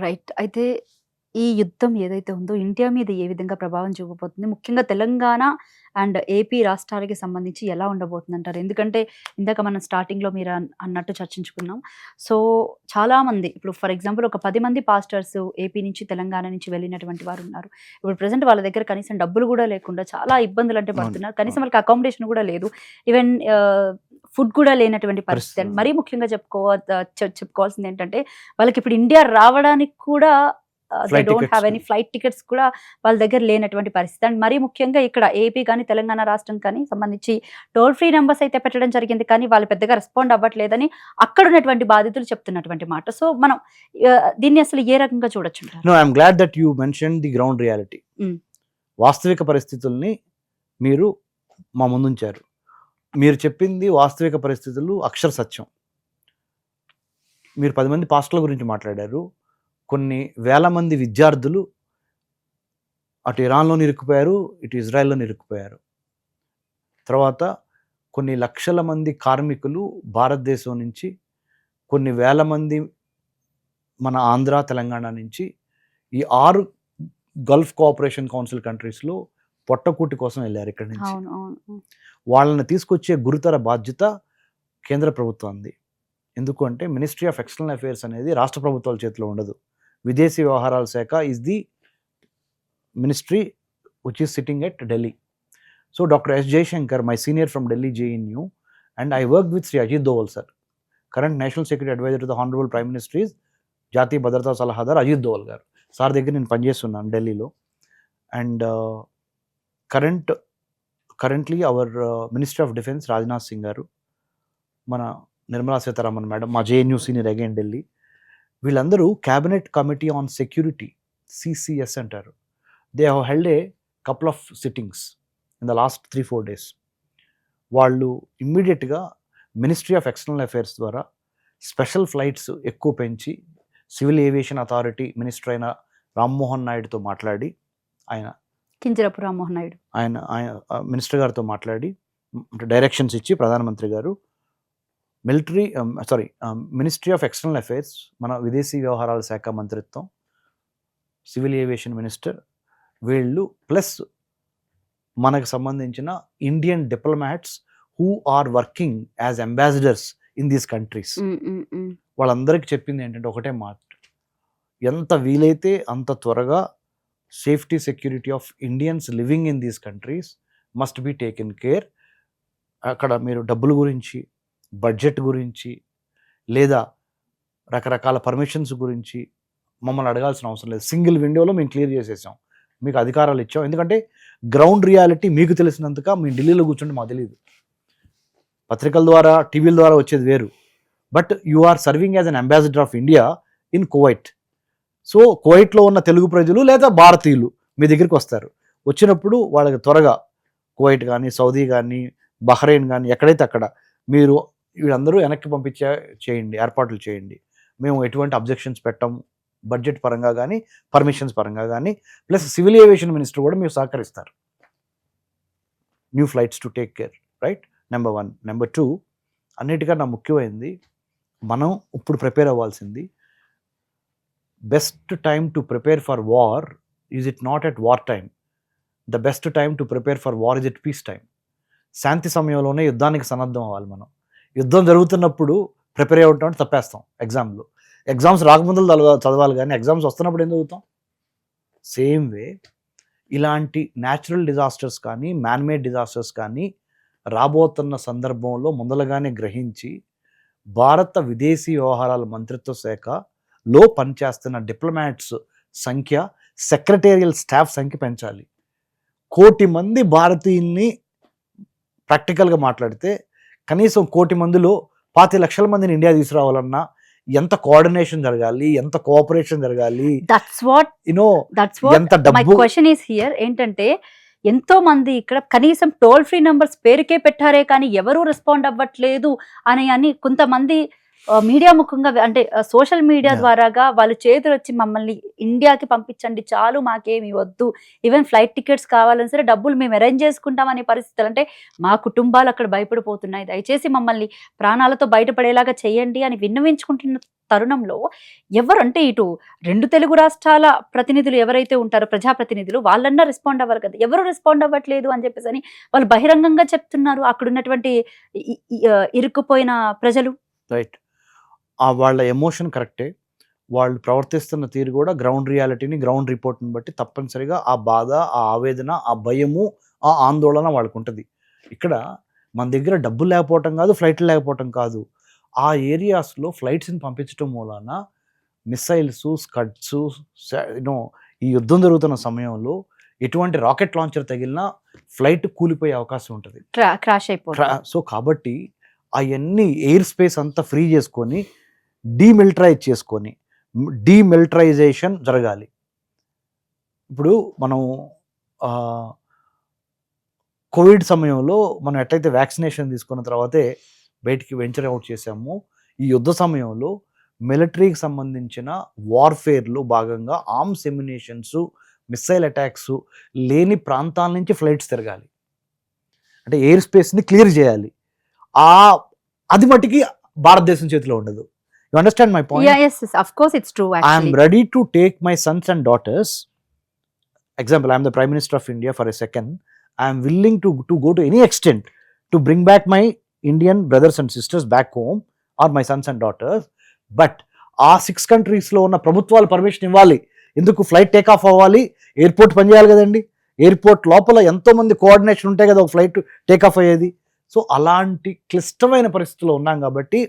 Right. అయితే ఈ యుద్ధం ఏదైతే ఉందో ఇండియా మీద ఏ విధంగా ప్రభావం చూపబోతుంది? ముఖ్యంగా తెలంగాణ అండ్ ఏపీ రాష్ట్రాలకి సంబంధించి ఎలా ఉండబోతుందంటారు? ఎందుకంటే ఇందాక మనం స్టార్టింగ్‌లో మీరు అన్నట్టు చర్చించుకున్నాం. సో, చాలామంది ఇప్పుడు ఫర్ ఎగ్జాంపుల్ ఒక 10 మంది పాస్టర్స్ ఏపీ నుంచి, తెలంగాణ నుంచి వెళ్ళినటువంటి వారున్నారు. ఇప్పుడు ప్రెజెంట్ వాళ్ళ దగ్గర కనీసం డబ్బులు గూడా లేకుండా చాలా ఇబ్బందులంటే అవును. పడుతున్నారు. కనీసం అవును. వాళ్ళకి అకామిడేషన్ గూడా లేదు. ఈవెన్ ఫుడ్ కూడా లేనటువంటి పరిస్థితి. పరిస్థితి. మరీ ముఖ్యంగా చెప్పుకోవాల్సిందేంటంటే వాళ్ళకిప్పుడు ఇండియా రావడానికి కూడా they flight don't have tickets. Any flight tickets కూడా వాళ్ళ దగ్గర లేనటువంటి పరిస్థితి. అండ్ మరీ ముఖ్యంగా ఇక్కడ ఏపీ గాని, తెలంగాణ రాష్ట్రం కానీ సంబంధించి టోల్ ఫ్రీ నంబర్స్ అయితే పెట్టడం జరిగింది. కానీ వాళ్ళు పెద్దగా రెస్పాండ్ అవ్వట్లేదని అక్కడ ఉన్నటువంటి బాధితులు చెప్తున్నటువంటి మాట. సో, మనం దీన్ని అసలు ఏ రకంగా చూడొచ్చంటారు? No, I'm glad that you mentioned the ground reality. Hmm. వాస్తవిక పరిస్థితుల్ని మీరు మా ముందుంచారు. మీరు చెప్పింది వాస్తవిక పరిస్థితులు అక్షర సత్యం. మీరు 10 మంది పాస్టర్ల గురించి మాట్లాడారు. కొన్ని వేల మంది విద్యార్థులు అటు ఇరాన్‌లోని ఇరుక్కుపోయారు, ఇటు ఇజ్రాయెల్‌లోని ఇరుక్కుపోయారు. తర్వాత కొన్ని లక్షల మంది కార్మికులు భారతదేశం నుంచి, కొన్ని వేల మంది మన ఆంధ్ర, తెలంగాణ నుంచి ఈ 6 గల్ఫ్ కోఆపరేషన్ కౌన్సిల్ కంట్రీస్‌లో పొట్టకూటి కోసం వెళ్లారు ఇక్కడి నుంచి. అవును. అవును. వాళ్ళని తీసుకొచ్చే గురుతర బాధ్యత కేంద్ర ప్రభుత్వంది. ఎందుకు అంటే మినిస్ట్రీ ఆఫ్ ఎక్స్టర్నల్ అఫైర్స్ అనేది రాష్ట్ర ప్రభుత్వాల చేతిలో ఉండదు. విదేశీ వ్యవహారాల శాఖ is the ministry which is sitting at Delhi. So doctor S Jaishankar, my senior from Delhi JNU, and I work with Shri Ajit Doval sir, current national security advisor to the honourable prime ministries, జాతీయ భద్రతా సలహాదారు అజిత్ దోవల్ గారు. సార్ దగ్గర నేను పనిచేస్తున్నాను ఢిల్లీలో. And currently hour minister of defence Rajnath Singh గారు, మన నిర్మలా సీతారామన్ మేడం, మా JNU సీనియర్ అగైన్ ఢిల్లీ, వీళ్ళందరూ cabinet committee on security, CCS అంటారు. They have held a couple of sittings in the last 3-4 days. వాళ్ళు ఇమ్మీడియట్గా మినిస్ట్రీ ఆఫ్ ఎక్స్టర్నల్ అఫైర్స్ ద్వారా స్పెషల్ ఫ్లైట్స్ ఎక్కువ పెంచి సివిల్ ఏవియేషన్ అథారిటీ మినిస్టర్ అయిన రామ్మోహన్ నాయుడుతో మాట్లాడి, కింజరపు రామ్మోహన్ నాయుడు ఆయన మినిస్టర్ గారితో మాట్లాడి డైరెక్షన్స్ ఇచ్చి ప్రధానమంత్రి గారు మినిస్ట్రీ ఆఫ్ ఎక్స్టర్నల్ అఫైర్స్, మన విదేశీ వ్యవహారాల శాఖ మంత్రిత్వం, సివిల్ ఏవియేషన్ మినిస్టర్, వీళ్ళు ప్లస్ మనకు సంబంధించిన Indian diplomats who are working as ambassadors in these countries, వాళ్ళందరికీ చెప్పింది ఏంటంటే ఒకటే మాట, ఎంత వీలైతే అంత త్వరగా safety security of Indians living in these countries must be taken care. అక్కడ మీరు డబ్బుల గురించి, బడ్జెట్ గురించి, లేదా రకరకాల పర్మిషన్స్ గురించి మమ్మల్ని అడగాల్సిన అవసరం లేదు. సింగిల్ విండోలో మేము క్లియర్ చేసేసాం, మీకు అధికారాలు ఇచ్చాం. ఎందుకంటే గ్రౌండ్ రియాలిటీ మీకు తెలిసినంతగా మీ ఢిల్లీలో కూర్చుంటే మాకు తెలియదు. పత్రికల ద్వారా, టీవీల ద్వారా వచ్చేది వేరు. But you are serving as an ambassador of India in Kuwait. So కువైట్లో ఉన్న తెలుగు ప్రజలు లేదా భారతీయులు మీ దగ్గరికి వస్తారు. వచ్చినప్పుడు వాళ్ళకి త్వరగా కువైట్ కానీ, సౌదీ కానీ, బహ్రెయిన్ కానీ, ఎక్కడైతే అక్కడ మీరు వీళ్ళందరూ వెనక్కి చేయండి, ఏర్పాట్లు చేయండి. మేము ఎటువంటి అబ్జెక్షన్స్ పెట్టాము, బడ్జెట్ పరంగా కానీ, పర్మిషన్స్ పరంగా కానీ, ప్లస్ సివిల్ ఏవియేషన్ మినిస్టర్ కూడా మీరు సహకరిస్తారు. New flights to take care, right? Number 1. Number 2, అన్నిటికన్నా ముఖ్యమైనది, మనం ఇప్పుడు ప్రిపేర్ అవ్వాల్సింది, best time to prepare for war is it not at war time. The best time to prepare for war is at peace time. శాంతి సమయంలోనే యుద్ధానికి సన్నద్ధం అవ్వాలి మనం. యుద్ధం జరుగుతున్నప్పుడు ప్రిపేర్ అవ్వటం అంటే తప్పేస్తాం. ఎగ్జామ్స్ రాకముందు చదవాలి కానీ ఎగ్జామ్స్ వస్తున్నప్పుడు ఏం చదువుతాం? సేమ్ వే ఇలాంటి న్యాచురల్ డిజాస్టర్స్ కానీ, మ్యాన్మేడ్ డిజాస్టర్స్ కానీ రాబోతున్న సందర్భంలో ముందలుగానే గ్రహించి భారత విదేశీ వ్యవహారాల మంత్రిత్వ శాఖలో పనిచేస్తున్న డిప్లొమాట్స్ సంఖ్య, సెక్రటేరియల్ స్టాఫ్ సంఖ్య పెంచాలి. 1 కోటి మంది భారతీయుల్ని ప్రాక్టికల్గా మాట్లాడితే కనీసం 1 కోటి మందిలో 25 లక్షల మందిని ఇండియా తీసుకురావాలన్నా ఎంత కోఆర్డినేషన్ జరగాలి, ఎంత కోఆపరేషన్ జరగాలి. దట్స్ వాట్ ఎంత డబ్బు. మై క్వశ్చన్ ఈస్ హియర్ ఏంటంటే, ఎంతో మంది ఇక్కడ కనీసం టోల్ ఫ్రీ నంబర్స్ పేరుకే పెట్టారే కానీ ఎవరూ రెస్పాండ్ అవ్వట్లేదు అని కొంతమంది మీడియా ముఖంగా అంటే సోషల్ మీడియా Yeah. ద్వారాగా వాళ్ళు చేతులు వచ్చి మమ్మల్ని ఇండియాకి పంపించండి చాలు, మాకేమి వద్దు, ఈవెన్ ఫ్లైట్ టికెట్స్ కావాలని సరే డబ్బులు మేము అరేంజ్ చేసుకుంటాం అనే పరిస్థితులు. అంటే మా కుటుంబాలు అక్కడ భయపడిపోతున్నాయి, దయచేసి మమ్మల్ని ప్రాణాలతో బయటపడేలాగా చేయండి అని విన్నవించుకుంటున్న తరుణంలో ఎవరు అంటే ఇటు 2 తెలుగు రాష్ట్రాల ప్రతినిధులు ఎవరైతే ఉంటారో ప్రజాప్రతినిధులు వాళ్ళన్నా రెస్పాండ్ అవ్వాలి కదా, ఎవరు రెస్పాండ్ అవ్వట్లేదు అని చెప్పేసి అని వాళ్ళు బహిరంగంగా చెప్తున్నారు అక్కడ ఉన్నటువంటి ఇరుక్కుపోయిన ప్రజలు. రైట్. వాళ్ళ ఎమోషన్ కరెక్టే. వాళ్ళు ప్రవర్తిస్తున్న తీరు కూడా గ్రౌండ్ రియాలిటీని, గ్రౌండ్ రిపోర్ట్‌ని బట్టి తప్పనిసరిగా ఆ బాధ, ఆ ఆవేదన, ఆ భయము, ఆ ఆందోళన వాళ్ళకుంటది. ఇక్కడ మన దగ్గర డబ్బులు లేకపోవటం కాదు, ఫ్లైట్లు లేకపోవటం కాదు. ఆ ఏరియాస్‌లో ఫ్లైట్స్‌ని పంపించటం మూలాన మిస్సైల్సు, స్కడ్సు, ఈ యుద్ధం జరుగుతున్న సమయంలో ఎటువంటి రాకెట్ లాంచర్ తగిలినా ఫ్లైట్ కూలిపోయే అవకాశం ఉంటది. క్రాష్ అయిపోతుంది. సో కాబట్టి అయన్నీ ఎయిర్ స్పేస్ అంతా ఫ్రీ చేసుకొని డీమిలిటరైజేషన్ జరగాలి. ఇప్పుడు మనం కోవిడ్ సమయంలో మనం ఎట్లయితే వ్యాక్సినేషన్ తీసుకున్న తర్వాతే బయటికి వెంచర్ అవుట్ చేశామో, ఈ యుద్ధ సమయంలో మిలిటరీకి సంబంధించిన వార్ఫేర్లో భాగంగా ఆర్మ్స్ ఎమ్యునేషన్స్, మిస్సైల్ అటాక్స్ లేని ప్రాంతాల నుంచి ఫ్లైట్స్ తిరగాలి. అంటే ఎయిర్ స్పేస్ని క్లియర్ చేయాలి. అది మట్టికి భారతదేశం చేతిలో ఉండదు. You understand my point? Yeah, yes, of course it's true I am actually. ready to take my sons and daughters. Example, I am the Prime Minister of India for a second. I am willing to go to any extent to bring back my Indian brothers and sisters back home, or my sons and daughters. But ఆ 6 కంట్రీస్లో ఉన్న ప్రభుత్వాలు permission ఇవ్వాలి. ఎందుకు? Flight take off అవ్వాలి, airport పనిచేయాలి కదండి. Airport లోపల ఎంతోమంది కోఆర్డినేషన్ ఉంటే కదా ఒక ఫ్లైట్ టేక్ ఆఫ్ అయ్యేది. సో అలాంటి క్లిష్టమైన పరిస్థితుల్లో ఉన్నాం కాబట్టి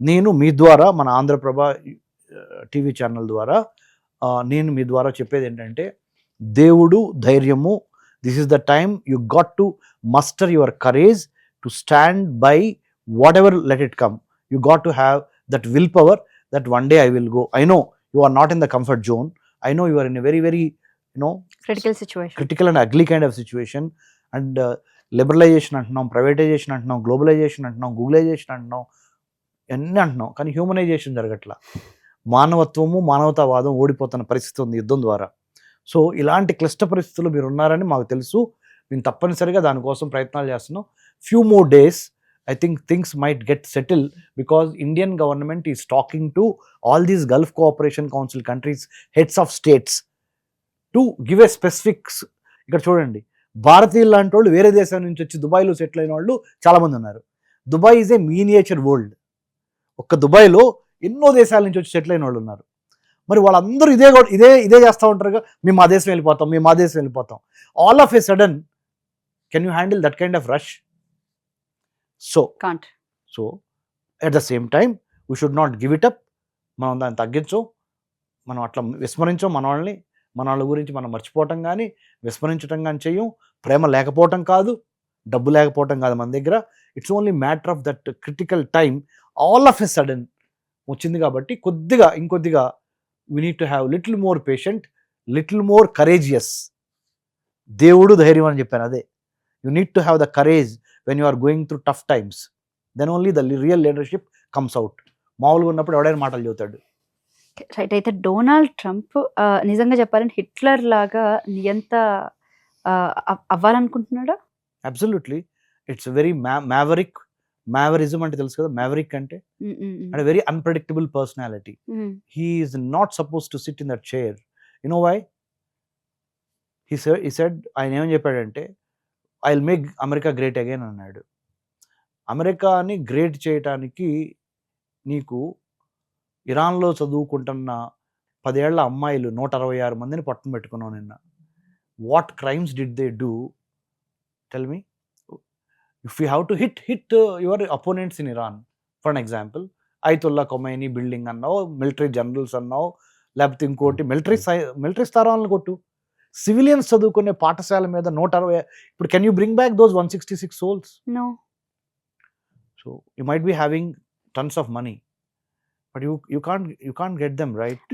నేను మీ ద్వారా, మన ఆంధ్రప్రభ టీవీ ఛానల్ ద్వారా నేను మీ ద్వారా చెప్పేది ఏంటంటే, దేవుడు, ధైర్యము, this is the time you got to muster your courage to stand by whatever let it come. You got to have that will power that one day I will go. I know you are not in the comfort zone. I know you are in a very very critical and ugly kind of situation. And liberalisation అంటున్నాం, privatisation అంటున్నాం, globalisation అంటున్నాం, googlisation అంటున్నాం, అన్నీ అంటున్నాం, కానీ హ్యూమనైజేషన్ జరగట్లా. మానవత్వము, మానవతావాదం ఓడిపోతున్న పరిస్థితి ఉంది యుద్ధం ద్వారా. సో ఇలాంటి క్లిష్ట పరిస్థితులు మీరు ఉన్నారని మాకు తెలుసు. మేము తప్పనిసరిగా దానికోసం ప్రయత్నాలు చేస్తున్నాం. Few more days I think things might get settled because Indian government is talking to all these Gulf Cooperation Council countries, heads of states, to give a specifics. ఇక్కడ చూడండి, భారతీయులు లాంటి వాళ్ళు వేరే దేశం నుంచి వచ్చి దుబాయ్లో సెటిల్ అయిన వాళ్ళు చాలామంది ఉన్నారు. Dubai is a miniature world. ఒక్క దుబాయ్లో ఎన్నో దేశాల నుంచి వచ్చి సెటిల్ అయిన వాళ్ళు ఉన్నారు. మరి వాళ్ళందరూ ఇదే చేస్తూ ఉంటారుగా, మేము ఆ దేశం వెళ్ళిపోతాం. All of A sudden can you handle that kind of rush? So at the same time we should not give it up. మనం దాన్ని తగ్గించం, మనం అట్లా విస్మరించం మన వాళ్ళ గురించి మనం మర్చిపోవటం కానీ విస్మరించటం కానీ చెయ్యం. ప్రేమ లేకపోవటం కాదు, డబ్బు లేకపోవటం కాదు మన దగ్గర. It's only matter of that critical time all of a sudden వచ్చింది కాబట్టి ఇంకొద్దిగా we need to have little more patient, little more courageous. దేవుడు ధైర్యం అని చెప్పాను, అదే. You need to have the courage when you are going through tough times. Then only the real leadership comes out. మామూలుగా ఉన్నప్పుడు ఎవడైనా మాటలు చెబుతాడు. రైట్. అయితే డొనాల్డ్ ట్రంప్ నిజంగా చెప్పాలంటే హిట్లర్ లాగా నియంత అవ్వాలనుకుంటున్నాడా? అబ్సల్యూట్లీ. ఇట్స్ వెరీ మ్యావరిజం అంటే తెలుసు కదా, మ్యావరిక్ అంటే very unpredictable personality. He is not suppose to sit in that chair. You know why? He said, ఆయన ఏమని చెప్పాడంటే, I will make America great again అన్నాడు. అమెరికాని గ్రేట్ చేయటానికి నీకు ఇరాన్లో చదువుకుంటున్న 10 ఏళ్ల అమ్మాయిలు 166 మందిని పట్టున పెట్టుకున్నావు నిన్న. What crimes did they do? Tell me. If you have to hit your opponents in Iran, for an example, ఐతుల్లా Khomeini building అన్నావు, మిలిటరీ జనరల్స్ అన్నావు, లేకపోతే ఇంకోటి మిలిటరీ స్థానాలను కొట్టు. సివిలియన్స్ చదువుకునే పాఠశాల మీద 160. ఇప్పుడు can you bring back those 166 souls? No. So you might be having tons of money, but you can't get them, right?